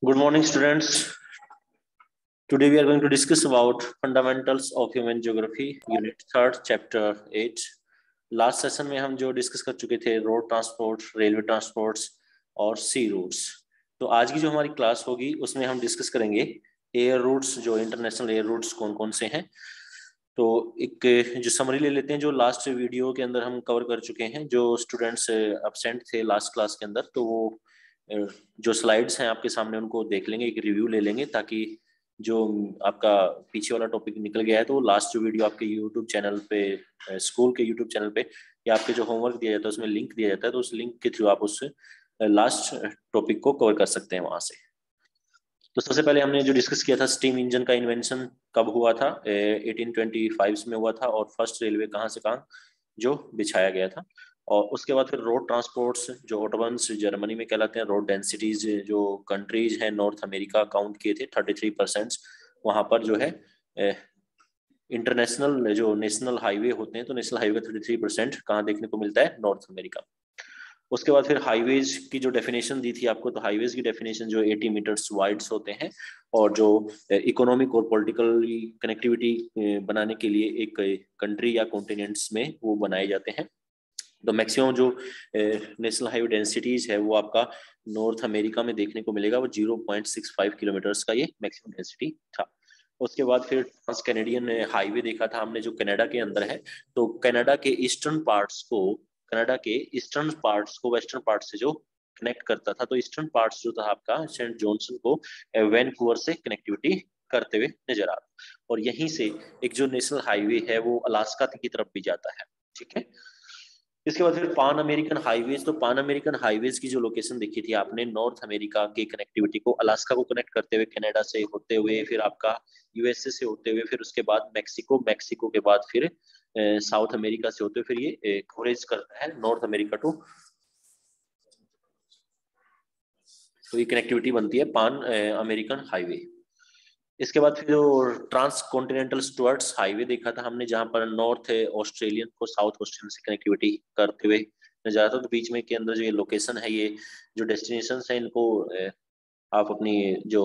Good morning, students. Today we are going to discuss about fundamentals of human geography, unit 3, chapter 8. Last session में हम जो discuss कर चुके थे road transport, railway transports और sea routes. तो आज की जो हमारी क्लास होगी उसमें हम डिस्कस करेंगे एयर रूट्स, जो इंटरनेशनल एयर रूट्स कौन कौन से हैं। तो एक जो समरी ले लेते हैं जो लास्ट वीडियो के अंदर हम कवर कर चुके हैं। जो स्टूडेंट्स एब्सेंट थे लास्ट क्लास के अंदर, तो वो जो स्लाइड्स हैं आपके सामने उनको देख लेंगे, एक रिव्यू ले लेंगे, ताकि जो आपका पीछे वाला टॉपिक निकल गया है तो लास्ट जो वीडियो आपके यूट्यूब चैनल पे, स्कूल के यूट्यूब चैनल पे, या आपके जो होमवर्क दिया जाता है उसमें लिंक दिया जाता है, तो उस लिंक के थ्रू आप उस लास्ट टॉपिक को कवर कर सकते हैं वहां से। तो सबसे पहले हमने जो डिस्कस किया था स्टीम इंजन का इन्वेंशन कब हुआ था, 1825 में हुआ था, और फर्स्ट रेलवे कहाँ से कहाँ जो बिछाया गया था। और उसके बाद फिर रोड ट्रांसपोर्ट्स जो ऑटोबन्स जर्मनी में कहलाते हैं, रोड डेंसिटीज जो कंट्रीज हैं नॉर्थ अमेरिका काउंट किए थे 33%। वहां पर जो है इंटरनेशनल जो नेशनल हाईवे होते हैं, तो नेशनल हाईवे का 33% कहाँ देखने को मिलता है, नॉर्थ अमेरिका। उसके बाद फिर हाईवेज की जो डेफिनेशन दी थी आपको, तो हाईवेज की डेफिनेशन जो 80 मीटर्स वाइड्स होते हैं, और जो इकोनॉमिक और पॉलिटिकल कनेक्टिविटी बनाने के लिए एक कंट्री या कॉन्टिनेंट्स में वो बनाए जाते हैं। तो मैक्सिमम जो नेशनल हाईवे डेंसिटीज है वो आपका नॉर्थ अमेरिका में देखने को मिलेगा, वो 0.65 किलोमीटर्स का ये मैक्सिमम डेंसिटी था। उसके बाद फिर ट्रांस कैनेडियन हाईवे देखा था हमने, जो कनाडा के अंदर है। तो कनाडा के ईस्टर्न पार्ट्स को, कनाडा के ईस्टर्न पार्ट्स को वेस्टर्न पार्ट से जो कनेक्ट करता था, तो ईस्टर्न पार्ट्स जो था आपका सेंट जॉनसन को वैनकूवर से कनेक्टिविटी करते हुए नजर आ रहा। और यहीं से एक जो नेशनल हाईवे है वो अलास्का की तरफ भी जाता है। ठीक है। इसके बाद फिर पान अमेरिकन हाईवेज। तो पान अमेरिकन हाईवेज की जो लोकेशन देखी थी आपने, नॉर्थ अमेरिका की कनेक्टिविटी को अलास्का को कनेक्ट करते हुए, कनाडा से होते हुए, फिर आपका यूएसए से होते हुए, फिर उसके बाद मैक्सिको, मैक्सिको के बाद फिर साउथ अमेरिका से होते हुए, फिर ये कवरेज करता है नॉर्थ अमेरिका टू। तो ये कनेक्टिविटी बनती है पान अमेरिकन हाईवे। इसके बाद फिर जो ट्रांस कॉन्टिनेंटल स्टुअर्ट्स हाईवे देखा था हमने, जहां पर नॉर्थ ऑस्ट्रेलियन को साउथ ऑस्ट्रेलियन से कनेक्टिविटी करते हुए नजर आता है। तो बीच में के अंदर जो ये लोकेशन है, ये जो डेस्टिनेशन है, इनको आप अपनी जो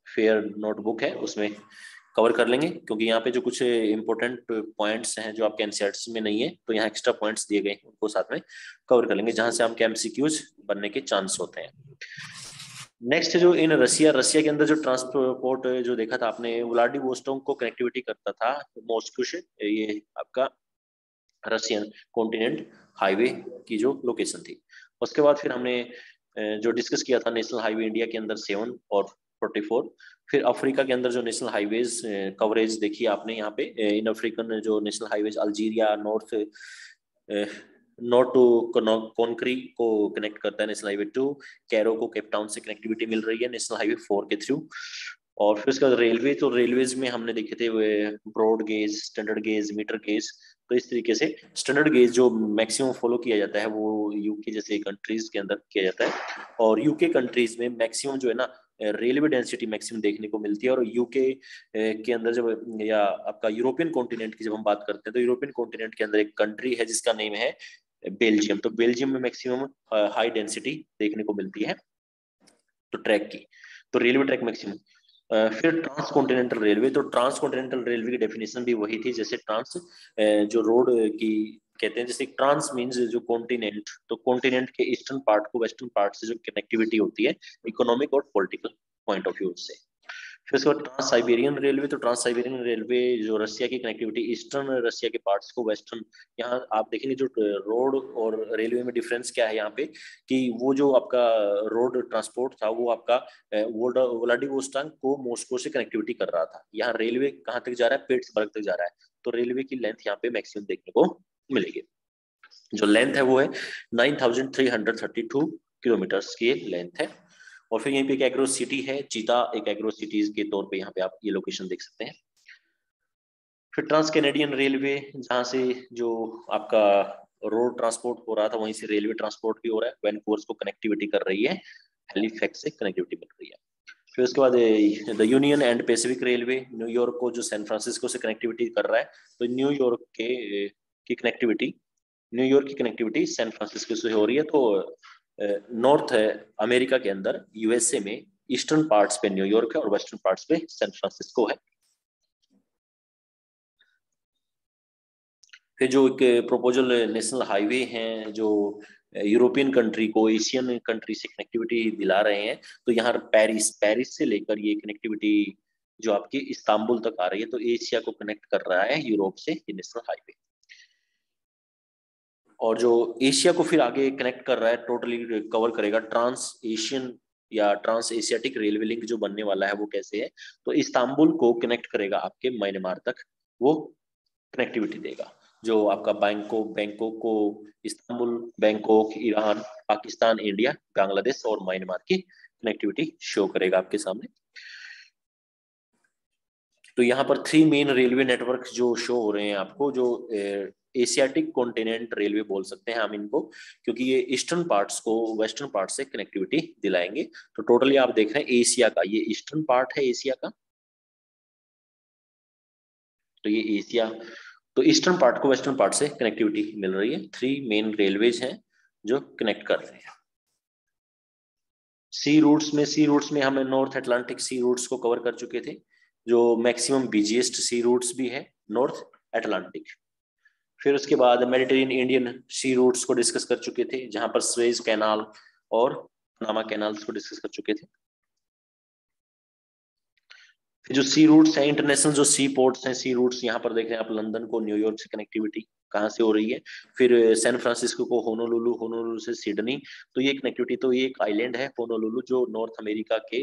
फेयर नोटबुक है उसमें कवर कर लेंगे, क्योंकि यहाँ पे जो कुछ इंपॉर्टेंट पॉइंट्स हैं जो आपके एनसीईआरटी में नहीं है, तो यहाँ एक्स्ट्रा पॉइंट्स दिए गए हैं, उनको साथ में कवर कर लेंगे, जहां से आपके एमसीक्यूज बनने के चांस होते हैं। नेक्स्ट जो इन रसिया, रसिया के अंदर जो ट्रांसपोर्ट जो देखा था आपने, व्लादिवोस्टोक को कनेक्टिविटी करता था मॉस्को से, ये आपका रशियन कॉन्टिनेंट हाईवे की जो लोकेशन थी। उसके बाद फिर हमने जो डिस्कस किया था नेशनल हाईवे इंडिया के अंदर 7 और 44। फिर अफ्रीका के अंदर जो नेशनल हाईवेज कवरेज देखी आपने यहाँ पे, इन अफ्रीकन जो national highways Algeria, north north to Conakry को कनेक्ट करता है नेशनल हाईवे 2। कैरो को केप टाउन से कनेक्टिविटी मिल रही है नेशनल हाईवे 4 के थ्रू। और फिर उसका रेलवे, तो रेलवेज में हमने देखे थे broad gauge, standard gauge, metre gauge. तो इस तरीके से स्टैंडर्ड गेज जो मैक्सिमम फॉलो किया जाता है वो यूके जैसे कंट्रीज के अंदर किया जाता है, और यूके कंट्रीज में मैक्सिमम जो है ना रेलवे डेंसिटी मैक्सिमम देखने को मिलती है। और यूके के अंदर जब, या आपका यूरोपियन कॉन्टिनेंट की जब हम बात करते हैं, तो यूरोपियन कॉन्टिनेंट के अंदर एक कंट्री है जिसका नेम है बेल्जियम। तो बेल्जियम में मैक्सिमम हाई डेंसिटी देखने को मिलती है तो ट्रैक की, तो रेलवे ट्रैक मैक्सिमम। फिर ट्रांस कॉन्टिनेंटल रेलवे। तो ट्रांस कॉन्टिनेंटल रेलवे की डेफिनेशन भी वही थी जैसे ट्रांस जो रोड की कहते हैं, जैसे ट्रांस मींस जो कॉन्टिनेंट, तो कॉन्टिनेंट के ईस्टर्न पार्ट को वेस्टर्न पार्ट से जो कनेक्टिविटी होती है इकोनॉमिक और पॉलिटिकल पॉइंट ऑफ व्यू से। फिर उसके बाद ट्रांस साइबेरियन रेलवे। तो ट्रांस साइबेरियन रेलवे जो रसिया की कनेक्टिविटी ईस्टर्न रसिया के पार्ट्स को वेस्टर्न, यहाँ आप देखेंगे जो रोड और रेलवे में डिफरेंस क्या है यहाँ पे, कि वो जो आपका रोड ट्रांसपोर्ट था वो आपका व्लादिवोस्टोक को मॉस्को से कनेक्टिविटी कर रहा था। यहाँ रेलवे कहाँ तक जा रहा है, पिट्सबर्ग तक जा रहा है। तो रेलवे की लेंथ यहाँ पे मैक्सिमम देखने को मिलेगी। जो लेंथ है वो है 9332 किलोमीटर्स की लेंथ है। और फिर यहीं पे एक एग्रो सिटी है, चीता, एक एग्रो सिटीज के तौर पे यहाँ पे आप ये लोकेशन देख सकते हैं। फिर ट्रांस कैनेडियन रेलवे, जहाँ से जो आपका रोड ट्रांसपोर्ट हो रहा था वहीं से रेलवे ट्रांसपोर्ट भी हो रहा है, वैनकूवर को कनेक्टिविटी कर रही है, हैलिफैक्स से कनेक्टिविटी मिल रही है। फिर उसके बाद the union and Pacific railway, New York को जो सैन फ्रांसिस्को से कनेक्टिविटी कर रहा है, तो न्यूयॉर्क के की कनेक्टिविटी, न्यूयॉर्क की कनेक्टिविटी सैन फ्रांसिस्को से हो रही है। तो नॉर्थ अमेरिका के अंदर यूएसए में ईस्टर्न पार्ट्स पे न्यूयॉर्क है और वेस्टर्न पार्ट्स पे सैन फ्रांसिस्को है। फिर जो एक प्रोपोजल नेशनल हाईवे हैं जो यूरोपियन कंट्री को एशियन कंट्री से कनेक्टिविटी दिला रहे हैं, तो यहाँ पेरिस पेरिस से लेकर ये कनेक्टिविटी जो आपकी इस्तांबुल तक आ रही है, तो एशिया को कनेक्ट कर रहा है यूरोप से ये नेशनल हाईवे। और जो एशिया को फिर आगे कनेक्ट कर रहा है, टोटली कवर करेगा ट्रांस एशियन या ट्रांस एशियाटिक रेलवे लिंक जो बनने वाला है वो कैसे है, तो इस्तांबुल को कनेक्ट करेगा आपके म्यांमार तक, वो कनेक्टिविटी देगा। जो आपका बैंकॉक बैंकॉक को Istanbul, Bangkok, Iran, Pakistan, India, Bangladesh और म्यांमार की कनेक्टिविटी शो करेगा आपके सामने। तो यहाँ पर 3 मेन रेलवे नेटवर्क जो शो हो रहे हैं आपको, जो एशियाटिक कॉन्टिनेंट रेलवे बोल सकते हैं हम इनको, क्योंकि ये ईस्टर्न पार्ट्स को वेस्टर्न पार्ट से कनेक्टिविटी दिलाएंगे। तो टोटली आप देख रहे हैं एशिया का ये ईस्टर्न पार्ट है एशिया का, तो ये एशिया, तो ईस्टर्न पार्ट को वेस्टर्न पार्ट से कनेक्टिविटी मिल रही है। 3 मेन रेलवेज हैं जो कनेक्ट कर रहे हैं। सी रूट्स में हम नॉर्थ अटलांटिक सी रूट्स को कवर कर चुके थे, जो मैक्सिमम बिजिएस्ट सी रूट्स भी है नॉर्थ अटलांटिक। फिर उसके बाद मेडिटेरियन इंडियन सी रूट्स को डिस्कस कर चुके थे, जहां पर स्वेज कैनाल और पनामा कैनाल्स को डिस्कस कर चुके थे। फिर जो सी रूट्स हैं, इंटरनेशनल जो सी पोर्ट्स हैं, सी रूट्स यहाँ पर देख रहे हैं आप, लंदन को न्यूयॉर्क से कनेक्टिविटी कहाँ से हो रही है, फिर सैन फ्रांसिस्को को होनोलुलु, होनोलुलु से सिडनी, तो ये कनेक्टिविटी, तो ये एक आइलैंड है होनोलुलु जो नॉर्थ अमेरिका के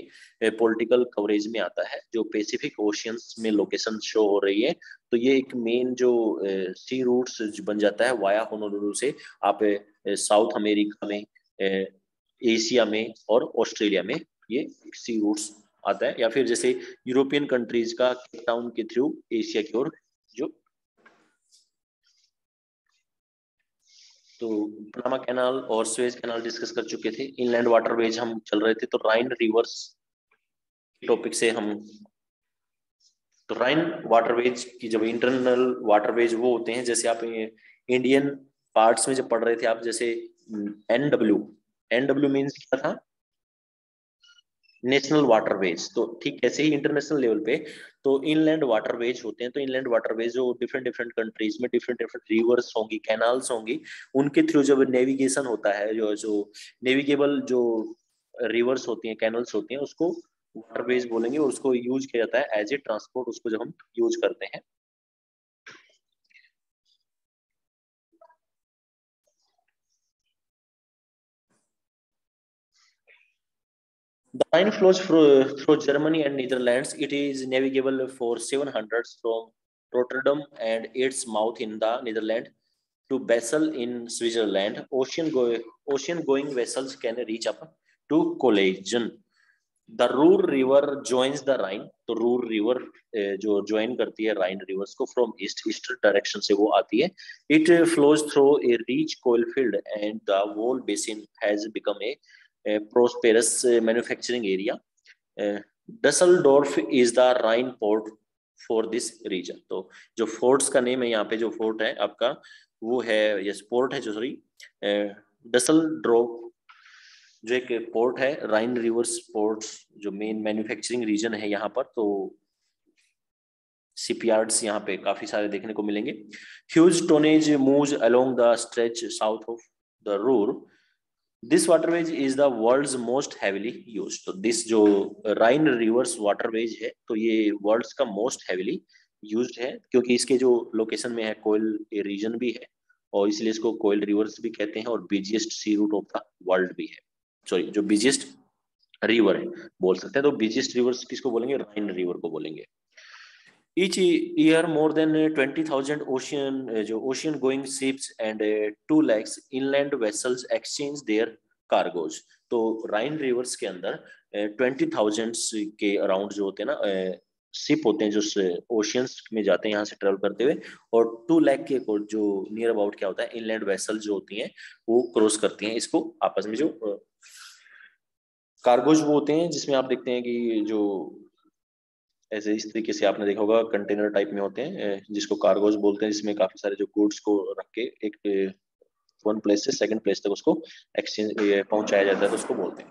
पॉलिटिकल कवरेज में आता है, जो पैसिफिक ओशियंस में लोकेशन शो हो रही है। तो ये एक मेन जो सी रूट्स बन जाता है वाया होनोलुलु से, आप साउथ अमेरिका में, एशिया में और ऑस्ट्रेलिया में ये सी रूट्स आता है, या फिर जैसे यूरोपियन कंट्रीज का केप टाउन के थ्रू एशिया की ओर जो, तो पनामा कैनाल और स्वेज कैनाल डिस्कस कर चुके थे। इनलैंड वाटरवेज हम चल रहे थे, तो राइन रिवर्स टॉपिक से हम, तो राइन वाटरवेज की जब इंटरनल वाटरवेज वो होते हैं, जैसे आप इंडियन पार्ट्स में जब पढ़ रहे थे आप, जैसे एनडब्ल्यू, एनडब्ल्यू मीन्स क्या था, नेशनल वाटरवेज, तो ठीक ऐसे ही इंटरनेशनल लेवल पे तो इनलैंड वाटरवेज होते हैं। तो इनलैंड वाटरवेज जो डिफरेंट डिफरेंट कंट्रीज में डिफरेंट डिफरेंट रिवर्स होंगी, कैनाल्स होंगी, उनके थ्रू जब नेविगेशन होता है, जो जो नेविगेबल जो रिवर्स होती हैं, कैनल्स होती हैं, उसको वाटरवेज बोलेंगे, और उसको यूज किया जाता है एज ए ट्रांसपोर्ट, उसको जब हम यूज करते हैं। The Rhine flows through Germany and Netherlands. It is navigable for 700 from Rotterdam and its mouth in the Netherlands to Basel in Switzerland. Ocean-going vessels can reach up to Cologne. The Ruhr River joins the Rhine. तो Ruhr River जो join करती है Rhine rivers को from eastern direction से वो आती है. It flows through a rich coal field and the whole basin has become a prosperous manufacturing area. Dusseldorf is the Rhine port for this region. तो जो forts का name है यहाँ पे, जो फोर्ट है आपका वो है, ये पोर्ट है जो, सॉरी, डसलड्रॉफ, जो एक पोर्ट है, राइन रिवर्स पोर्ट, जो मेन मैन्युफैक्चरिंग रीजन है यहाँ पर। तो शिपयार्ड्स यहाँ पे काफी सारे देखने को मिलेंगे। Huge tonnage moves along the stretch south of the Ruhr. This waterways is the world's most heavily used. तो दिस जो राइन रिवर्स वाटरवेज है, तो ये वर्ल्ड्स का मोस्ट हैवीली यूज्ड है, क्योंकि इसके जो लोकेशन में है, कोयल रीजन भी है, और इसलिए इसको कोयल रिवर्स भी कहते हैं, और busiest sea route of the world भी है। सॉरी, जो बिजिएस्ट रिवर है बोल सकते हैं, तो बिजिएस्ट रिवर्स किसको बोलेंगे, राइन रिवर को बोलेंगे। Each year, more than 20,000 ocean going ships and 2 lakhs inland vessels exchange their cargoes. तो राइन रिवर्स के अंदर 20,000 के अराउंड जो होते हैं ना शिप होते हैं, जो ओशियंस में जाते हैं यहाँ से ट्रेवल करते हुए, और 2 लाख के जो नियर अबाउट क्या होता है, इनलैंड वेसल जो होती हैं वो क्रॉस करती हैं इसको आपस में। जो कार्गोज वो होते हैं जिसमें आप देखते हैं कि जो ऐसे इस तरीके से आपने देखा होगा, कंटेनर टाइप में होते हैं जिसको कार्गोज बोलते हैं, जिसमें काफी सारे जो गुड्स को रख के एक वन प्लेस से सेकंड प्लेस तक उसको एक्सचेंज पहुंचाया जाता है, तो उसको बोलते हैं।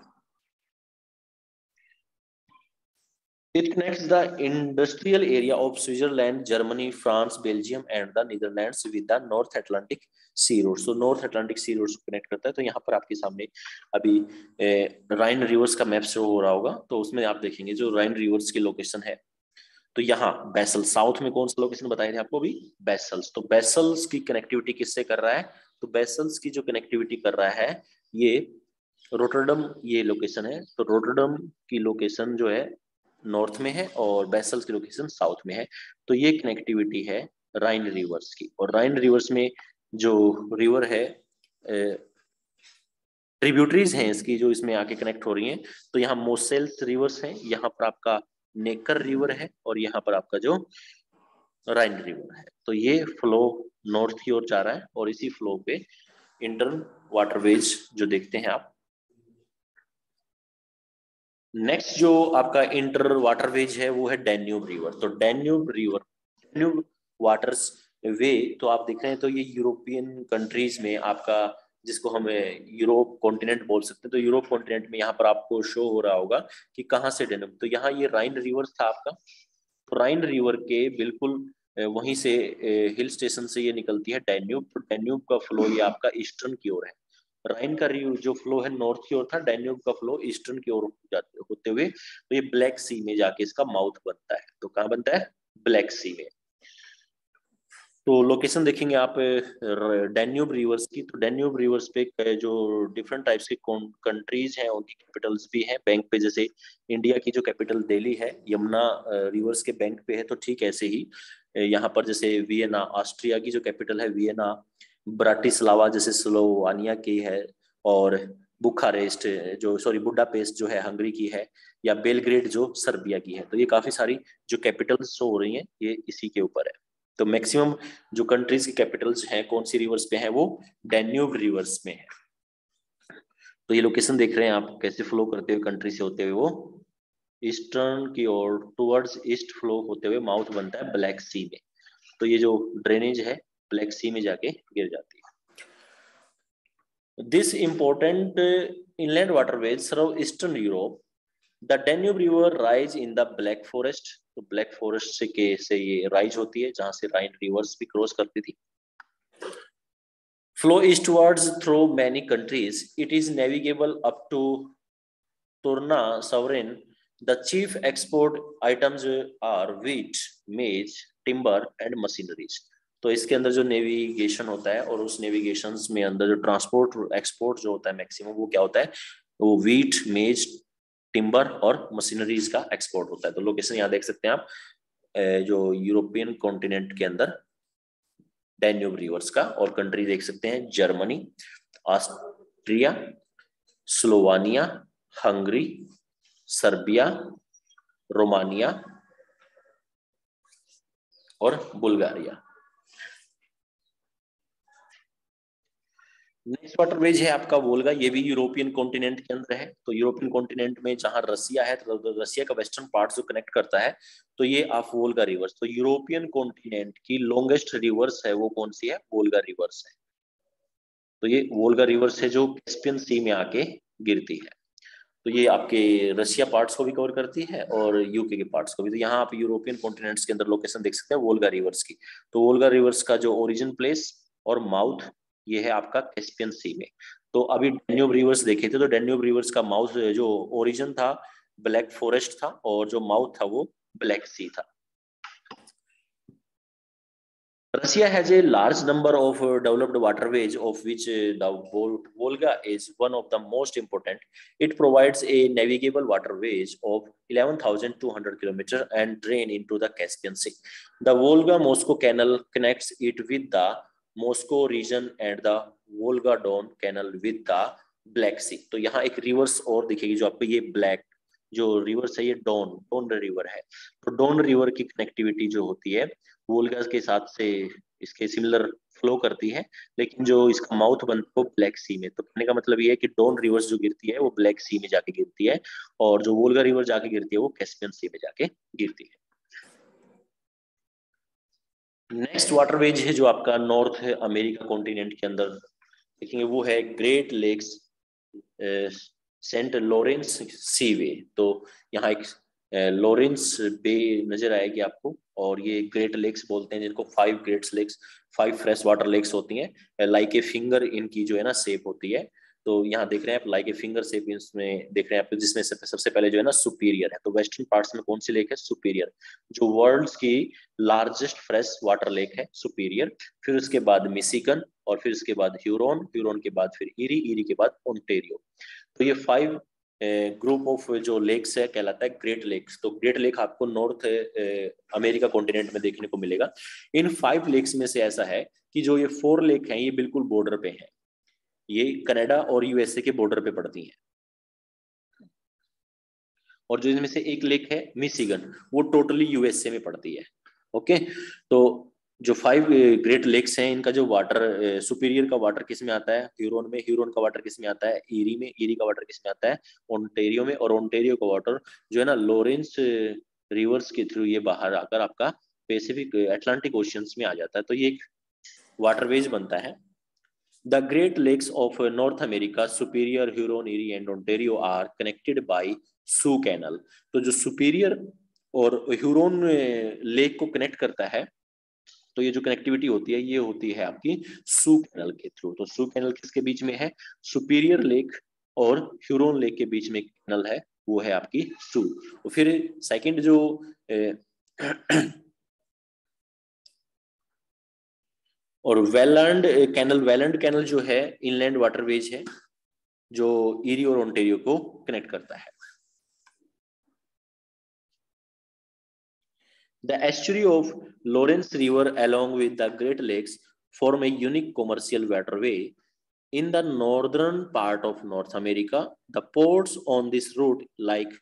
It connects the industrial area of Switzerland, Germany, France, Belgium and the Netherlands with the North Atlantic Sea route. So North Atlantic Sea route को connect करता है। तो यहाँ पर आपके सामने अभी राइन रिवर्स का मैप शो हो रहा होगा, तो उसमें आप देखेंगे जो राइन रिवर्स की लोकेशन है। तो यहाँ बेसल साउथ में कौन सा लोकेशन बताए थे आपको भी, बेसल्स। तो बेसल्स की कनेक्टिविटी किससे कर रहा है, तो बेसल्स की जो कनेक्टिविटी कर रहा है ये रोटरडम, ये लोकेशन है। तो रोटरडम की लोकेशन जो है नॉर्थ में है और बेसल्स की लोकेशन साउथ में है। तो ये कनेक्टिविटी है राइन रिवर्स की। और राइन रिवर्स में जो रिवर है ट्रिब्यूटरीज हैं इसकी जो इसमें आके कनेक्ट हो रही हैं। तो यहाँ मोसेल्स रिवर्स हैं, यहाँ पर आपका नेकर रिवर है और यहाँ पर आपका जो राइन रिवर है। तो ये फ्लो नॉर्थ की ओर जा रहा है और इसी फ्लो पे इंटर्न वाटरवेज जो देखते हैं आप। नेक्स्ट जो आपका इंटर वाटरवेज है वो है डैन्यूब रिवर। तो डैन्यूब रिवर, डैन्यूब वाटर्स वे, तो आप देख रहे हैं तो ये यूरोपियन कंट्रीज में आपका, जिसको हम यूरोप कॉन्टिनेंट बोल सकते हैं, तो यूरोप कॉन्टिनेंट में यहाँ पर आपको शो हो रहा होगा कि कहाँ से डैन्यूब। तो यहाँ ये राइन रिवर था आपका। तो राइन रिवर के बिल्कुल वहीं से हिल स्टेशन से ये निकलती है डैन्यूब। तो डैन्यूब का फ्लो ये आपका ईस्टर्न की ओर है। राइन का जो फ्लो है नॉर्थ की ओर था, डैन्यूब का फ्लो ईस्टर्न की ओर होते हुए तो ये ब्लैक सी में जाके इसका माउथ बनता है। तो कहाँ बनता है, ब्लैक सी में। तो लोकेशन देखेंगे आप डैन्यूब रिवर्स की। तो डैन्यूब रिवर्स पे जो डिफरेंट टाइप्स के कंट्रीज हैं उनकी कैपिटल्स भी हैं बैंक पे। जैसे इंडिया की जो कैपिटल दिल्ली है, यमुना रिवर्स के बैंक पे है। तो ठीक ऐसे ही यहाँ पर जैसे वियना, ऑस्ट्रिया की जो कैपिटल है वियना, ब्राटिस्लावा जैसे स्लोवानिया की है, और बुखारेस्ट जो सॉरी बुडापेस्ट जो है हंगरी की है, या बेलग्रेड जो सर्बिया की है। तो ये काफी सारी जो कैपिटल्स शो हो रही हैं ये इसी के ऊपर है। तो मैक्सिमम जो कंट्रीज की कैपिटल्स हैं कौन सी रिवर्स पे हैं, वो डैन्यूब रिवर्स में है। तो ये लोकेशन देख रहे हैं आप कैसे फ्लो करते हुए कंट्री से होते हुए वो ईस्टर्न की ओर टुवर्ड्स ईस्ट फ्लो होते हुए माउथ बनता है ब्लैक सी में। तो ये जो ड्रेनेज है ब्लैक सी में जाके गिर जाती है। This important inland waterways serve Eastern Europe. The Danube River rise in the Black Forest. तो ब्लैक फॉरेस्ट से ये राइज होती है जहां से राइन रिवर्स भी क्रॉस करती थी। Flow eastwards through many countries. It is navigable up to Turna sovereign. The chief export items are wheat, maize, timber and machineries. तो इसके अंदर जो नेविगेशन होता है और उस नेविगेशन में अंदर जो ट्रांसपोर्ट एक्सपोर्ट जो होता है मैक्सिमम वो क्या होता है, वो व्हीट, मेज, टिम्बर और मशीनरीज का एक्सपोर्ट होता है। तो लोकेशन यहाँ देख सकते हैं आप जो यूरोपियन कॉन्टिनेंट के अंदर डैन्यूब रिवर्स का। और कंट्री देख सकते हैं Germany, Austria, Slovenia, Hungary, Serbia, Romania और बुल्गारिया। नेक्स्ट वाटरवेज है आपका वोल्गा। ये भी यूरोपियन कॉन्टिनेंट के अंदर है। तो यूरोपियन कॉन्टिनेंट में जहां रसिया है तो रसिया का वेस्टर्न पार्ट जो कनेक्ट करता है तो ये आप वोल्गा रिवर्स। तो यूरोपियन कॉन्टिनेंट की लॉन्गेस्ट रिवर्स है वो कौन सी है, वोल्गा रिवर्स है। तो ये वोल्गा रिवर्स है जो कैस्पियन सी में आके गिरती है। तो ये आपके रशिया पार्ट्स को भी कवर करती है और यूके के पार्ट्स को भी। तो यहाँ आप यूरोपियन कॉन्टिनेंट्स के अंदर लोकेशन देख सकते हैं वोल्गा रिवर्स की। तो वोल्गा रिवर्स का जो ओरिजिन प्लेस और माउथ ये है आपका कैस्पियन सी में। तो अभी डैन्यूब रिवर्स देखे थे, तो डैन्यूब रिवर्स का माउथ जो ओरिजिन था ब्लैक फॉरेस्ट था और जो माउथ था वो ब्लैक सी था। Russia has a large number of developed waterways, of which the Volga is one of the most important. It provides a navigable waterways of 11,200 kilometers and drain into the Caspian Sea. The Volga-Moscow Canal connects it with the Moscow region and the Volga-Don Canal with the Black Sea. तो यहाँ एक reverse और दिखेगी जो आपको, ये black जो reverse है ये डॉन रिवर है। तो डॉन रिवर की कनेक्टिविटी जो होती है वोल्गा के साथ से इसके सिमिलर फ्लो करती है, लेकिन जो इसका माउथ बनता है वो ब्लैक सी में। तो कहने का मतलब ये है कि डॉन रिवर्स जो गिरती है वो ब्लैक सी में जाके गिरती है और जो वोल्गा रिवर जाके गिरती है वो कैस्पियन सी में जाके गिरती है। नेक्स्ट वाटरवेज है जो आपका नॉर्थ अमेरिका कॉन्टिनेंट के अंदर देखेंगे वो है ग्रेट लेक्स सेंट लॉरेंस सीवे। तो यहाँ एक लॉरेंस बे नजर आएगी आपको, और ये ग्रेट लेक्स बोलते हैं जिनको, 5 great lakes, 5 fresh water lakes होती हैं, लाइक ए फिंगर इनकी जो है ना शेप होती है। तो यहाँ देख रहे हैं आप लाइक ए फिंगर शेप इसमें देख रहे हैं आप, जिसमें सबसे पहले जो है ना सुपीरियर है। तो वेस्टर्न पार्ट्स में कौन सी लेक है? सुपीरियर, जो वर्ल्ड्स की लार्जेस्ट फ्रेश वाटर लेक है, सुपीरियर। फिर उसके बाद मिशिगन, और फिर उसके बाद ह्यूरोन, ह्यूरोन के बाद फिर ईरी, ईरी के बाद ओंटेरियो। तो ये 5 ग्रुप ऑफ जो लेक्स है कहलाता है ग्रेट लेक्स। तो ग्रेट लेक आपको नॉर्थ अमेरिका कॉन्टिनेंट में देखने को मिलेगा। इन 5 लेक्स में से ऐसा है कि जो ये 4 लेक हैं ये बिल्कुल बॉर्डर पे हैं, ये कनाडा और यूएसए के बॉर्डर पे पड़ती हैं। और जो इनमें से एक लेक है मिशिगन, वो टोटली यूएसए में पड़ती है। ओके, तो जो 5 ग्रेट लेक्स हैं इनका जो वाटर, सुपीरियर का वाटर किस में आता है? ह्यूरोन में। ह्यूरोन का वाटर किस में आता है? ईरी में। ईरी का वाटर किस में आता है? ओंटेरियो में। और ओंटेरियो का वाटर जो है ना लॉरेंस रिवर्स के थ्रू ये बाहर आकर आपका पैसिफिक अटलांटिक ओशियंस में आ जाता है। तो ये एक वाटरवेज बनता है। The Great Lakes of North America, Superior, Huron, Erie and Ontario are connected by Sioux Canal. तो जो सुपीरियर और ह्यूरोन लेक को कनेक्ट करता है, तो ये जो कनेक्टिविटी होती है ये होती है आपकी सू कैनल के थ्रू। तो सू कैनल किसके बीच में है? सुपीरियर लेक और ह्यूरोन लेक के बीच में कैनल है, वो है आपकी सू। और फिर सेकंड जो और वेलैंड कैनल जो है इनलैंड वाटरवेज है जो ईरी और ओंटेरियो को कनेक्ट करता है। The estuary of Lawrence River along with the Great Lakes form a unique commercial waterway in the northern part of North America. The ports on this route like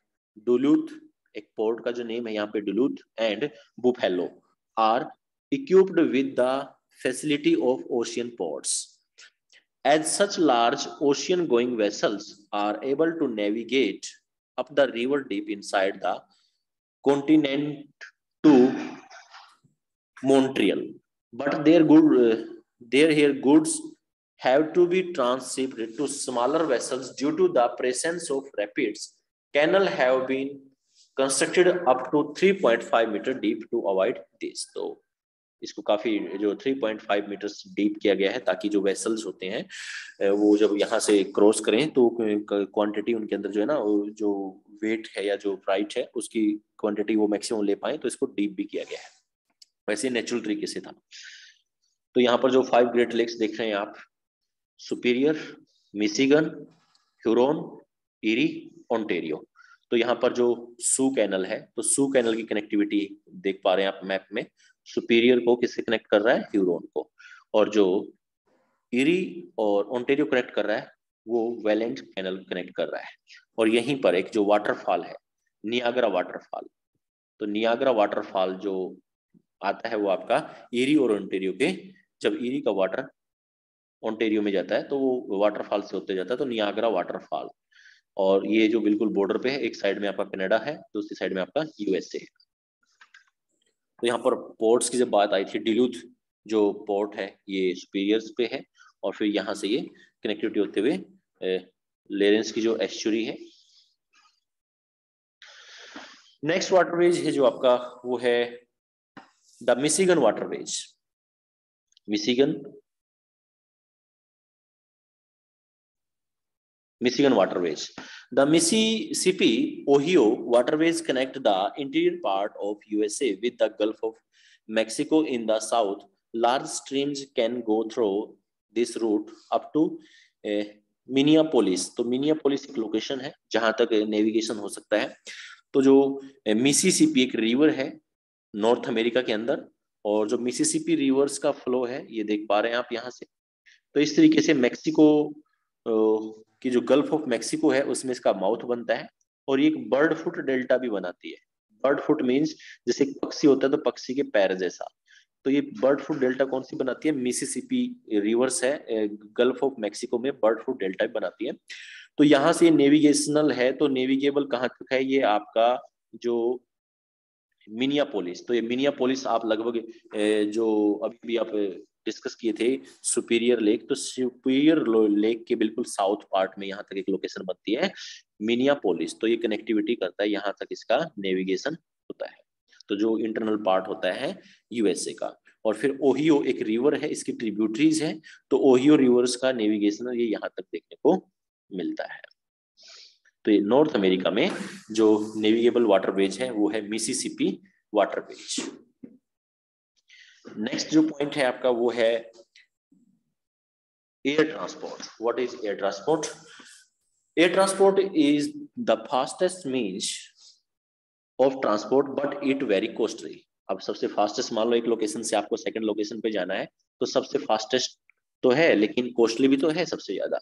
Duluth, एक port का जो name है यहाँ पे Duluth, and Buffalo are equipped with the facility of ocean ports. As such, large ocean-going vessels are able to navigate up the river deep inside the continent to Montreal, but their here goods have to be transshipped to smaller vessels due to the presence of rapids. Canal have been constructed up to 3.5 meter deep to avoid this. तो इसको काफी जो 3.5 metres deep किया गया है ताकि जो vessels होते हैं वो जब यहाँ से क्रॉस करें तो क्वांटिटी उनके अंदर जो है ना जो वेट है या जो फ्राइट है उसकी क्वांटिटी वो मैक्सिमम ले पाए, तो इसको डीप भी किया गया है। वैसे नेचुरल तरीके से था। तो यहाँ पर जो 5 ग्रेट लेक्स देख रहे हैं आप, superior, Michigan, Huron, eerie, Ontario. तो यहाँ पर जो सू कैनल है, तो सू कैनल की कनेक्टिविटी देख पा रहे हैं आप मैप में। सुपीरियर को किससे कनेक्ट कर रहा है? ह्यूरोन को। और जो ईरी और ओंटेरियो कनेक्ट कर रहा है वो वेलेंट कैनल कनेक्ट कर रहा है। और यहीं पर एक जो वाटरफॉल है, नियाग्रा वाटरफॉल। तो नियाग्रा वाटरफॉल जो आता है वो आपका ईरी और ओंटेरियो के, जब ईरी का वाटर ओंटेरियो में जाता है तो वो वाटरफॉल से होते जाता है, तो नियाग्रा वाटरफॉल। और ये जो बिल्कुल बॉर्डर पे है, एक साइड में आपका कनाडा है, दूसरी साइड में आपका यूएसए है। तो यहाँ पर पोर्ट्स की जब बात आई थी, डिलूथ जो पोर्ट है ये सुपीरियर्स पे है, और फिर यहाँ से ये कनेक्टिविटी होते हुए लॉरेंस की जो एस्चुरी है। नेक्स्ट वाटरवेज है जो आपका वो है the Michigan waterways. Michigan waterways. The Mississippi Ohio waterways connect the interior part of USA with the Gulf of Mexico in the south. Large streams can go through this route up to Minneapolis. तो Minneapolis एक location है जहां तक navigation हो सकता है। तो जो मिसिसिपी एक रिवर है नॉर्थ अमेरिका के अंदर, और जो मिसिसिपी रिवर्स का फ्लो है ये देख पा रहे हैं आप यहाँ से। तो इस तरीके से मैक्सिको कि जो गल्फ ऑफ मैक्सिको है उसमें इसका माउथ बनता है, और ये एक बर्ड फुट डेल्टा भी बनाती है। बर्ड फुट मींस जैसे पक्षी होता है तो पक्षी के पैर जैसा, तो ये बर्ड फुट डेल्टा कौन सी बनाती है? मिसिसिपी रिवर्स है गल्फ ऑफ मैक्सिको में बर्ड फुट डेल्टा बनाती है। तो यहाँ से नेविगेशनल है, तो नेविगेबल कहाँ तक है? ये आपका जो मिनियापोलिस। तो ये मिनियापोलिस आप लगभग जो अभी भी आप डिस्कस किए थे सुपीरियर लेक, तो सुपीरियर लेक के बिल्कुल साउथ पार्ट में यहाँ तक एक लोकेशन बनती है मिनियापोलिस, तो ये कनेक्टिविटी करता है, यहाँ तक इसका नेविगेशन होता है। तो जो इंटरनल पार्ट होता है यूएसए का। और फिर ओहियो एक रिवर है, इसकी ट्रिब्यूटरीज है, तो ओहियो रिवर्स का नेविगेशन ये यहाँ तक देखने को मिलता है। तो ये नॉर्थ अमेरिका में जो नेविगेबल वाटरवेज है वो है मिसिसिपी वाटरवेज। नेक्स्ट जो पॉइंट है आपका वो है air transport. What is air transport? Air transport is the fastest means of transport but it very costly. अब सबसे फास्टेस्ट मान लो एक लोकेशन से आपको सेकंड लोकेशन पे जाना है, तो सबसे फास्टेस्ट तो है लेकिन कॉस्टली भी तो है सबसे ज्यादा।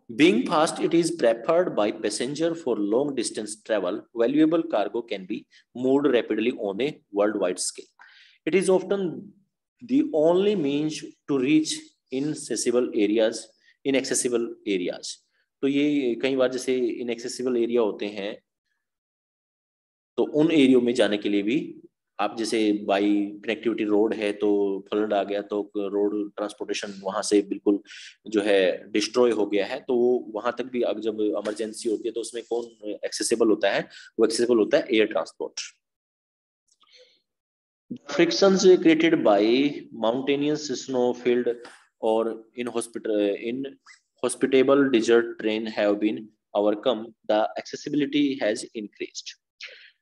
Being fast, it is preferred by passenger for long distance travel. Valuable cargo can be moved rapidly on a worldwide scale. It is often the only means to reach inaccessible areas. तो ये कई बार जैसे inaccessible area होते हैं, तो उन एरियो में जाने के लिए भी आप जैसे बाई कनेक्टिविटी रोड है, तो फ्लड आ गया तो रोड ट्रांसपोर्टेशन वहां से बिल्कुल जो है डिस्ट्रॉय हो गया है, तो वहां तक भी अब जब इमरजेंसी होती है तो उसमें कौन एक्सेसिबल होता है? वो एक्सेसिबल होता है air transport. Frictions created by mountainous snow field और इन hospitable desert terrain have been overcome. The accessibility has increased.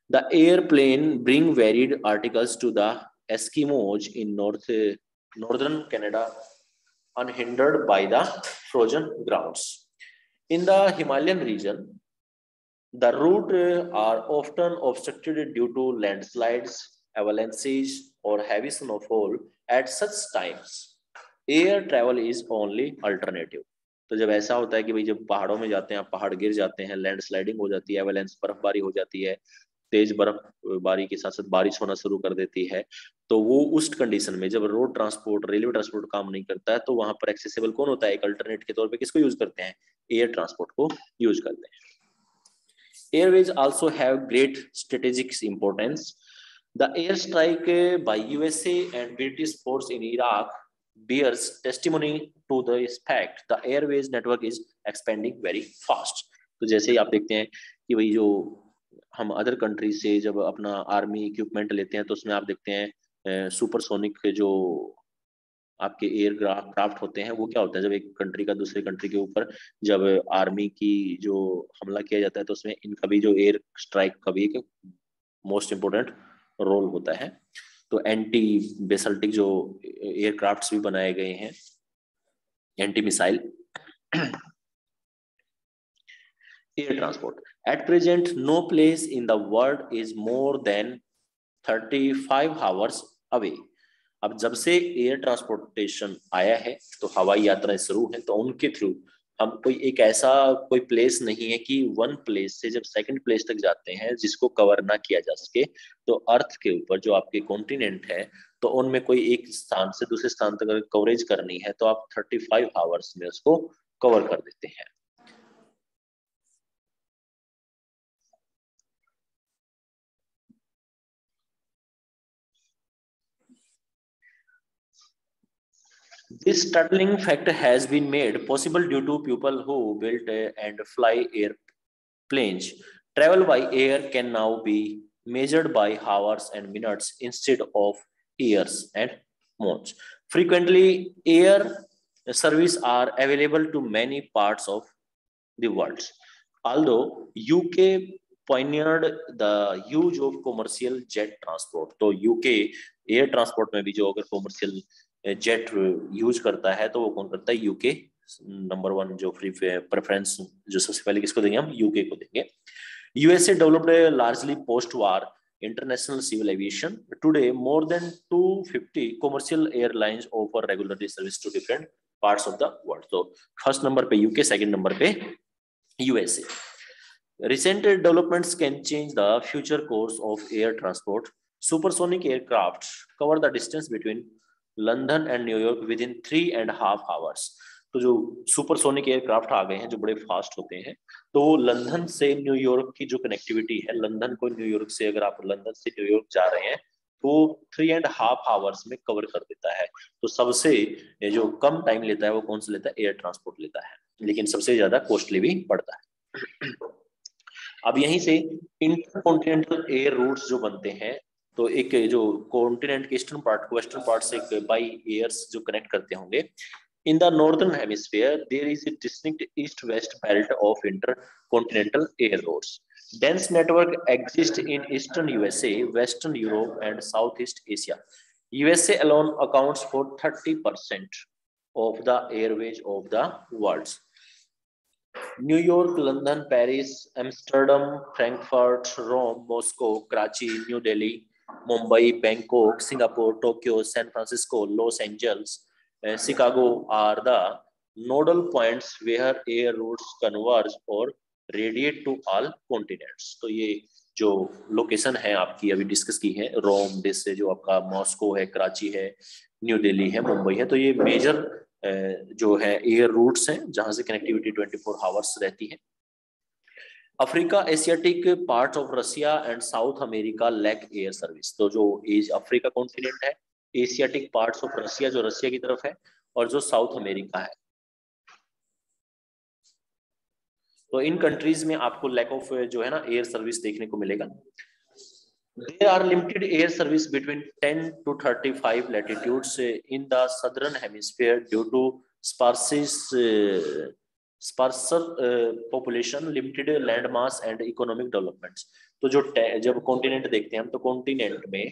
The airplane bring varied articles to the Eskimos in northern Canada unhindered by the frozen grounds. In the Himalayan region, the route are often obstructed due to landslides, avalanches, or heavy snowfall. At such times, air travel is only alternative. तो जब ऐसा होता है कि भाई जब पहाड़ों में जाते हैं, पहाड़ गिर जाते हैं, लैंडस्लाइडिंग हो जाती है, एवलांच बर्फबारी हो जाती है, तेज बर्फबारी के साथ साथ बारिश होना शुरू कर देती है, तो वो उस कंडीशन में जब रोड ट्रांसपोर्ट, रेलवे ट्रांसपोर्ट काम नहीं करता है, तो वहां पर एक्सेसिबल कौन होता है? एक अल्टरनेट के तौर पे किसको यूज करते हैं? एयर ट्रांसपोर्ट को यूज करते हैं। Airways also have great strategic importance. The airstrike by USA and British force in Iraq bears testimony to the fact the airways network is expanding very fast. तो जैसे ही आप देखते हैं कि भाई जो हम अदर कंट्री से जब अपना आर्मी इक्विपमेंट लेते हैं, तो उसमें आप देखते हैं सुपरसोनिक जो आपके एयर क्राफ्ट होते हैं, वो क्या होता है? जब एक कंट्री का दूसरे कंट्री के ऊपर जब आर्मी की जो हमला किया जाता है, तो उसमें इनका भी जो एयर स्ट्राइक का भी एक मोस्ट इम्पोर्टेंट रोल होता है। तो एंटी बेसल्टिक जो एयरक्राफ्ट्स भी बनाए गए हैं, anti missile air transport. At present no place in the world is more than 35 hours away. अब जब से एयर ट्रांसपोर्टेशन आया है, तो हवाई यात्रा शुरू है, तो उनके थ्रू हम एक ऐसा कोई प्लेस नहीं है कि वन प्लेस से जब सेकंड प्लेस तक जाते हैं जिसको कवर ना किया जा सके। तो अर्थ के ऊपर जो आपके कॉन्टिनेंट है, तो उनमें कोई एक स्थान से दूसरे स्थान तक अगर कवरेज करनी है, तो आप 35 आवर्स में उसको कवर कर देते हैं। This startling fact has been made possible due to people who built and fly airplanes. Travel by air can now be measured by hours and minutes instead of years and months. Frequently, air service are available to many parts of the world. Although UK pioneered the use of commercial jet transport, तो UK air transport में भी जो अगर commercial jet use करता है, तो वो कौन करता है? यूके नंबर वन जो फ्री प्रेफरेंस जो सबसे पहले किसको देंगे? हम यूके को देंगे। USA developed largely post war international civil aviation. Today, more than 250 commercial airlines offer regularly service to different parts of the world. So, first number पे UK, second number पे USA. Recent developments can change the future course of air transport. Supersonic aircraft cover the distance between London and New York within 3.5 hours. तो जो supersonic aircraft आ गए हैं जो बड़े fast होते हैं, तो लंदन से न्यूयॉर्क की जो कनेक्टिविटी है, लंदन को न्यूयॉर्क से, अगर आप लंदन से न्यूयॉर्क जा रहे हैं तो 3.5 आवर्स में कवर कर देता है। तो सबसे जो कम टाइम लेता है वो कौन सा लेता है? एयर ट्रांसपोर्ट लेता है, लेकिन सबसे ज्यादा कॉस्टली भी पड़ता है। अब यहीं से इंटरकॉन्टिनेंटल एयर रूट्स जो बनते हैं, तो एक जो कॉन्टिनेंट के ईस्टर्न पार्ट को वेस्टर्न पार्ट से बाई एयर्स जो कनेक्ट करते होंगे, in the northern hemisphere there is a distinct east west belt of intercontinental air routes. Dense network exists in eastern USA, western Europe and southeast Asia. USA alone accounts for 30% of the airways of the world. New York, London, Paris, Amsterdam, Frankfurt, Rome, Moscow, Karachi, New Delhi, Mumbai, Bangkok, Singapore, Tokyo, San Francisco, Los Angeles, Chicago are the nodal points where air routes converge or radiate to all continents. तो ये जो location है आपकी अभी discuss की है, रोम देश से जो आपका मॉस्को है, कराची है, न्यू दिल्ली है, मुंबई है, तो ये मेजर जो है एयर रूट्स हैं जहां से कनेक्टिविटी 24 आवर्स रहती है। Africa, Asiatic part of Russia and South America lack air service. तो जो अफ्रीका कॉन्टिनेंट है, एशियाटिक पार्ट्स ऑफ रशिया जो रशिया की तरफ है, और जो साउथ अमेरिका है, तो इन कंट्रीज में आपको लैक ऑफ जो है ना एयर सर्विस देखने को मिलेगा। There are limited air service between 10 to 35 latitudes in the southern hemisphere due to sparser population, limited land mass and economic developments. तो जो जब कॉन्टिनेंट देखते हैं हम, तो कॉन्टिनेंट में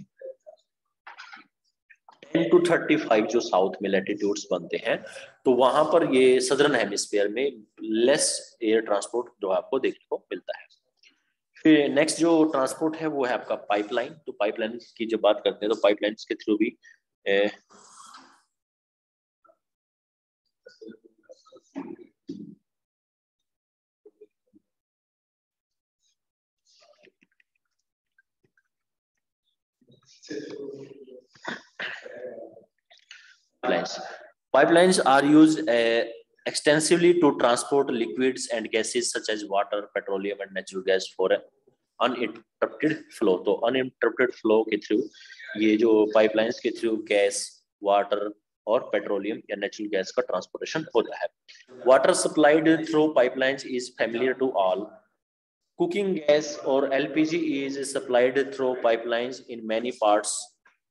10 to 35 जो साउथ में लैटिट्यूड्स बनते हैं, तो वहां पर ये सदर्न हेमिस्फीयर में लेस एयर ट्रांसपोर्ट जो आपको देखने को मिलता है। फिर नेक्स्ट जो ट्रांसपोर्ट है वो है आपका पाइपलाइन। तो पाइपलाइन की जब बात करते हैं तो पाइपलाइन के थ्रू भी pipelines are used extensively to transport liquids and gases such as water, petroleum and natural gas for uninterrupted flow. तो uninterrupted flow के थ्रू ये जो पाइपलाइंस के थ्रू गैस, वाटर और पेट्रोलियम या नेचुरल गैस का ट्रांसपोर्टेशन होता है। Water supplied through pipelines is familiar to all. Cooking gas or LPG is supplied through pipelines in many parts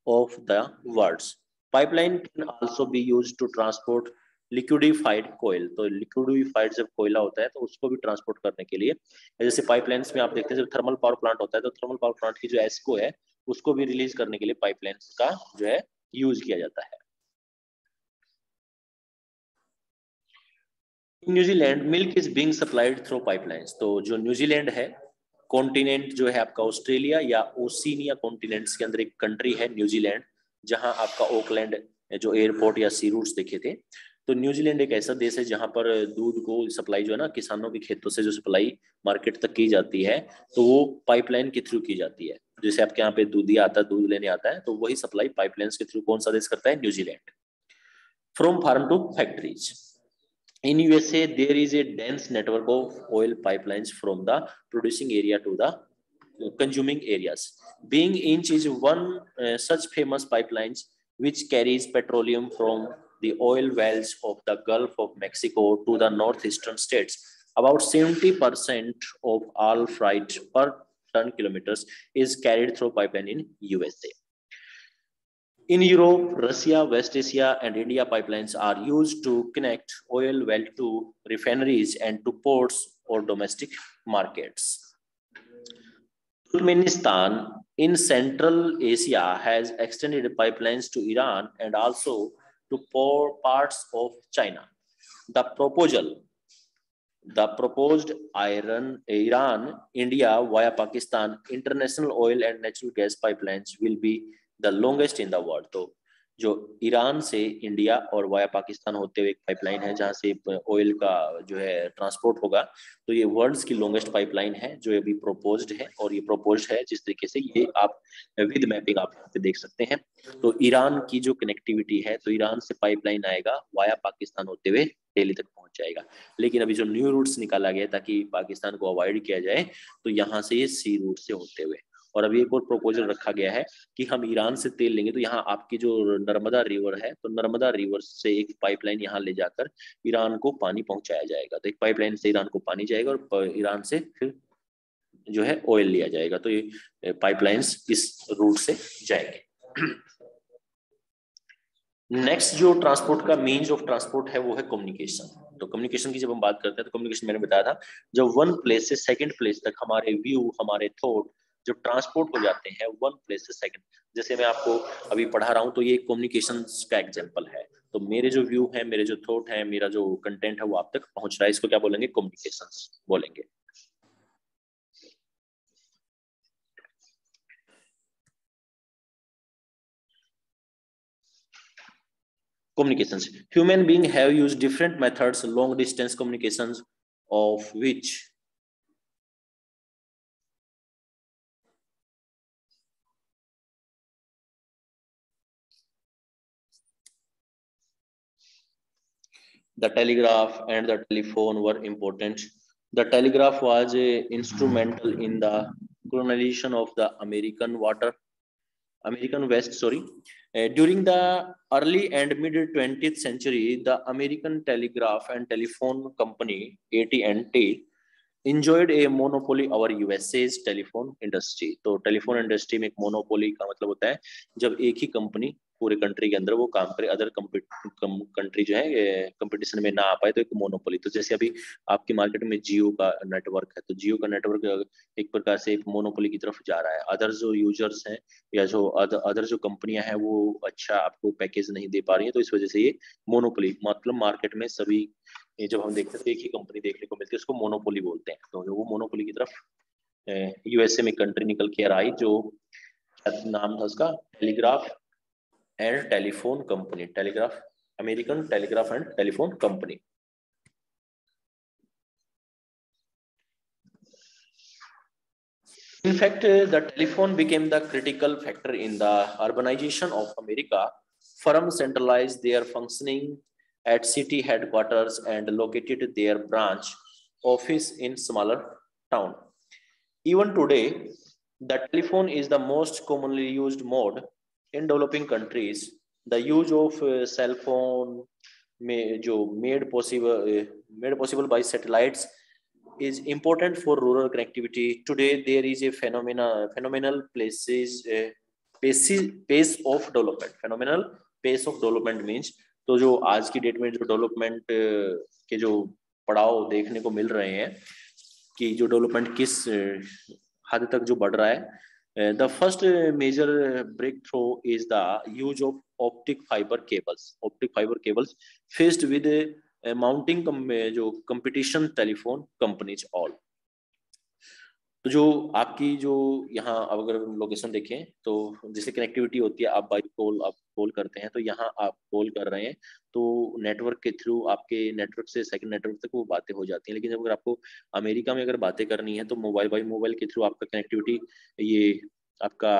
of the world. Pipeline can also be used to transport liquefied coal. तो liquefied जब कोयला होता है तो उसको भी transport करने के लिए, जैसे पाइपलाइंस में आप देखते हैं जब थर्मल पावर प्लांट होता है तो थर्मल पावर प्लांट की जो एस्को है उसको भी रिलीज करने के लिए पाइपलाइंस का जो है यूज किया जाता है। New Zealand milk is being supplied through pipelines. तो जो न्यूजीलैंड है, कॉन्टिनेंट जो है आपका ऑस्ट्रेलिया या ओशिनिया कॉन्टिनेंट्स के अंदर एक कंट्री है न्यूजीलैंड, जहां आपका ओकलैंड जो एयरपोर्ट या सी रूट्स देखे थे। तो न्यूजीलैंड एक ऐसा देश है जहां पर दूध को सप्लाई जो है ना किसानों के खेतों से जो सप्लाई मार्केट तक की जाती है, तो वो पाइपलाइन के थ्रू की जाती है। जैसे आपके यहाँ पे दूधिया आता है, दूध लेने आता है, तो वही सप्लाई पाइपलाइन के थ्रू कौन सा देश करता है? New Zealand. From farm to factories. In USA, there is a dense network of oil pipelines from the producing area to the consuming areas. Being Inch is one such famous pipelines which carries petroleum from the oil wells of the Gulf of Mexico to the northeastern states. About 70% of all freight per ton kilometers is carried through pipeline in USA. In Europe, Russia, West Asia, and India, pipelines are used to connect oil well to refineries and to ports or domestic markets. Turkmenistan in Central Asia has extended pipelines to Iran and also to parts of China. The proposed Iran, India via Pakistan international oil and natural gas pipelines will be the longest in the world. तो जो Iran से India और via Pakistan होते हुए एक pipeline है जहां से ऑयल का जो है ट्रांसपोर्ट होगा, तो ये वर्ल्ड्स की लॉन्गेस्ट पाइपलाइन है जो अभी प्रोपोज्ड है। और ये प्रोपोज्ड है जिस तरीके से, ये आप विद मैपिंग आप यहाँ पे देख सकते हैं। तो ईरान की जो कनेक्टिविटी है, तो ईरान से पाइपलाइन आएगा वाया पाकिस्तान होते हुए दिल्ली तक पहुंच जाएगा। लेकिन अभी जो न्यू रूट्स निकाला गया ताकि पाकिस्तान को अवॉइड किया जाए, तो यहाँ से ये सी रूट से होते हुए, और अभी एक और प्रोपोजल रखा गया है कि हम ईरान से तेल लेंगे तो यहाँ आपकी जो नर्मदा रिवर है, तो नर्मदा रिवर से एक पाइपलाइन यहाँ ले जाकर ईरान को पानी पहुंचाया जाएगा। तो एक पाइपलाइन से ईरान को पानी जाएगा और ईरान से फिर जो है ऑयल लिया जाएगा। तो ये पाइपलाइंस इस रूट से जाएंगे। नेक्स्ट जो ट्रांसपोर्ट का मीन्स ऑफ ट्रांसपोर्ट है वो है कम्युनिकेशन। तो कम्युनिकेशन की जब हम बात करते हैं तो कम्युनिकेशन मैंने बताया था, जब वन प्लेस से सेकंड प्लेस तक हमारे व्यू, हमारे थॉट जब ट्रांसपोर्ट हो जाते हैं वन प्लेस से सेकंड, जैसे मैं आपको अभी पढ़ा रहा हूं तो ये कम्युनिकेशन का एग्जांपल है। तो मेरे जो व्यू है, मेरे जो थॉट है, मेरा जो कंटेंट है वो आप तक पहुंच रहा है, इसको क्या बोलेंगे? कम्युनिकेशन बोलेंगे। Communications. Human beings have used different methods, long distance communications, of which the telegraph and the telephone were important. The telegraph was instrumental in the colonization of the American West, sorry. During the early and mid 20th century, the American Telegraph and Telephone Company, AT&T, enjoyed a monopoly over USA's telephone industry. तो telephone industry में एक monopoly का मतलब होता है जब एक ही company पूरे कंट्री के अंदर वो काम करे, अदर कंट्री जो है कंपटीशन में ना आ पाए, तो एक मोनोपोली। तो जैसे अभी आपकी मार्केट में जियो का नेटवर्क है, तो जियो का नेटवर्क एक प्रकार से एक मोनोपोली की तरफ जा रहा है। अदर जो यूजर्स हैं या जो अदर जो कंपनियां हैं वो अच्छा आपको पैकेज नहीं दे पा रही है, तो इस वजह से ये मोनोपोली, मतलब मार्केट में सभी, ये जब हम देखते हैं तो एक ही कंपनी देखने को मिलती है, उसको मोनोपोली बोलते हैं। तो वो मोनोपोली की तरफ यूएसए में कंट्री निकल के आई, जो नाम था उसका telegraph and telephone company, telegraph, American telegraph and telephone company. In fact, the telephone became the critical factor in the urbanization of America. Firms centralized their functioning at city headquarters and located their branch office in smaller town. Even today, the telephone is the most commonly used mode in developing countries. The use of cell phone made possible by satellites is important for rural connectivity. Today, there is a phenomenal pace of development. Phenomenal pace of development means, तो जो आज की date में जो development के जो पड़ाव देखने को मिल रहे हैं कि जो डेवलपमेंट किस हद तक जो बढ़ रहा है, the first major breakthrough is the use of optic fibre cables. Optic fibre cables faced with mounting जो कंपटीशन टेलीफोन कंपनीज ऑल। तो जो आपकी जो यहाँ अगर लोकेशन देखें तो जैसे कनेक्टिविटी होती है, आप बाई कॉल आप कॉल करते हैं, तो यहाँ आप कॉल कर रहे हैं तो नेटवर्क के थ्रू आपके नेटवर्क से सेकंड नेटवर्क तक वो बातें हो जाती हैं। लेकिन जब अगर आपको अमेरिका में अगर बातें करनी है तो मोबाइल बाई मोबाइल के थ्रू आपका कनेक्टिविटी ये आपका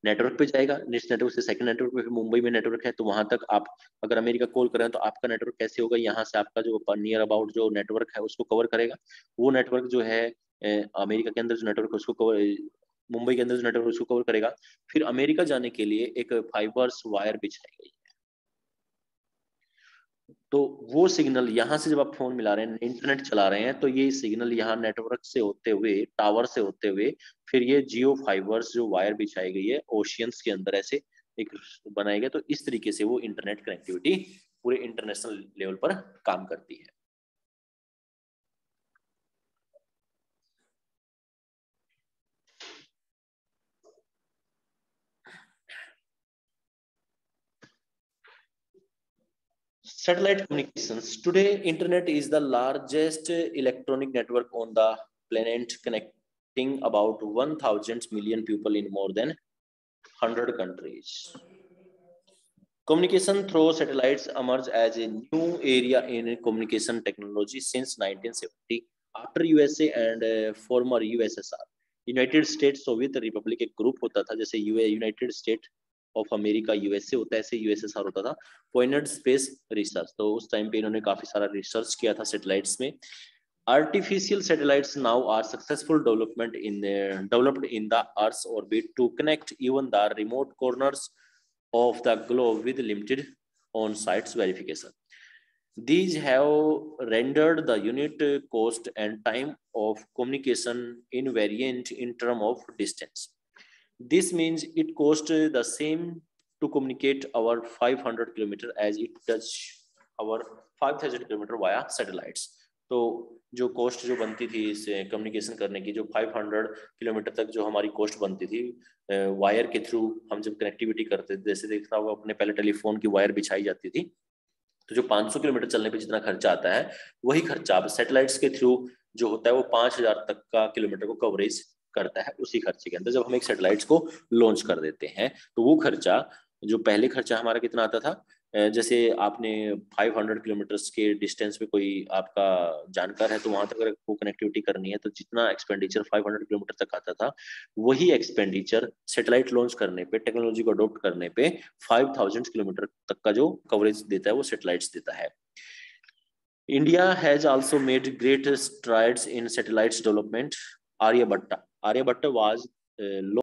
नेटवर्क पे जाएगा, नेक्स्ट नेटवर्क से सेकंड नेटवर्क पे, फिर मुंबई में नेटवर्क है तो वहां तक आप अगर अमेरिका कॉल कर रहे हैं तो आपका नेटवर्क कैसे होगा, यहाँ से आपका जो नियर अबाउट जो नेटवर्क है उसको कवर करेगा। वो नेटवर्क जो है अमेरिका के अंदर जो नेटवर्क है उसको कवर, मुंबई के अंदर जो नेटवर्क उसको कवर करेगा। फिर अमेरिका जाने के लिए एक फाइबर्स वायर बिछाई गई, तो वो सिग्नल यहाँ से जब आप फोन मिला रहे हैं, इंटरनेट चला रहे हैं, तो ये सिग्नल यहाँ नेटवर्क से होते हुए, टावर से होते हुए, फिर ये जियो फाइबर्स जो वायर बिछाई गई है ओशियंस के अंदर ऐसे एक बनाया गया, तो इस तरीके से वो इंटरनेट कनेक्टिविटी पूरे इंटरनेशनल लेवल पर काम करती है। Satellite communications. Today, internet is the largest electronic network on the planet, connecting about 1,000 million people in more than 100 countries. Communication through satellites emerged as a new area in communication technology since 1970 after USA and former USSR. United state Soviet Republic एक group होता था, जैसे United state of America USA होता है, ऐसे USSR होता था, pointed space research. तो उस टाइम पे इन्होंने काफी सारा रिसर्च किया था सैटेलाइट्स में। Artificial satellites now are successful developed in the Earth's orbit to connect even the remote corners of the globe with limited on-site verification. These have rendered the unit cost and time of communication invariant in terms of distance. This means it costs the same to communicate our 500 kilometer as it does our 5000 kilometer via satellites. तो जो cost जो बनती थी इस communication करने की, जो 500 kilometre तक जो हमारी कॉस्ट बनती थी वायर के थ्रू हम जब कनेक्टिविटी करते थे, जैसे देखता होगा अपने पहले टेलीफोन की वायर बिछाई जाती थी, तो जो 500 किलोमीटर चलने पे जितना खर्चा आता है वही खर्चा अब सैटेलाइट्स के थ्रू जो होता है वो 5000 तक का किलोमीटर को कवरेज करता है। उसी खर्चे के अंदर जब हम एक सैटेलाइट्स को लॉन्च कर देते हैं तो वो खर्चा, जो पहले खर्चा हमारा कितना आता था, जैसे आपने 500 किलोमीटर्स के डिस्टेंस पे कोई आपका जानकार है तो वहां तक अगर वो कनेक्टिविटी करनी है तो जितना एक्सपेंडिचर 500 किलोमीटर तक आता था वही एक्सपेंडिचर सैटेलाइट लॉन्च करने पे, टेक्नोलॉजी को अडॉप्ट करने पे 5000 किलोमीटर तक का जो कवरेज देता है वो सैटेलाइट्स देता है। India has also made great strides in satellites development. Aryabhatta was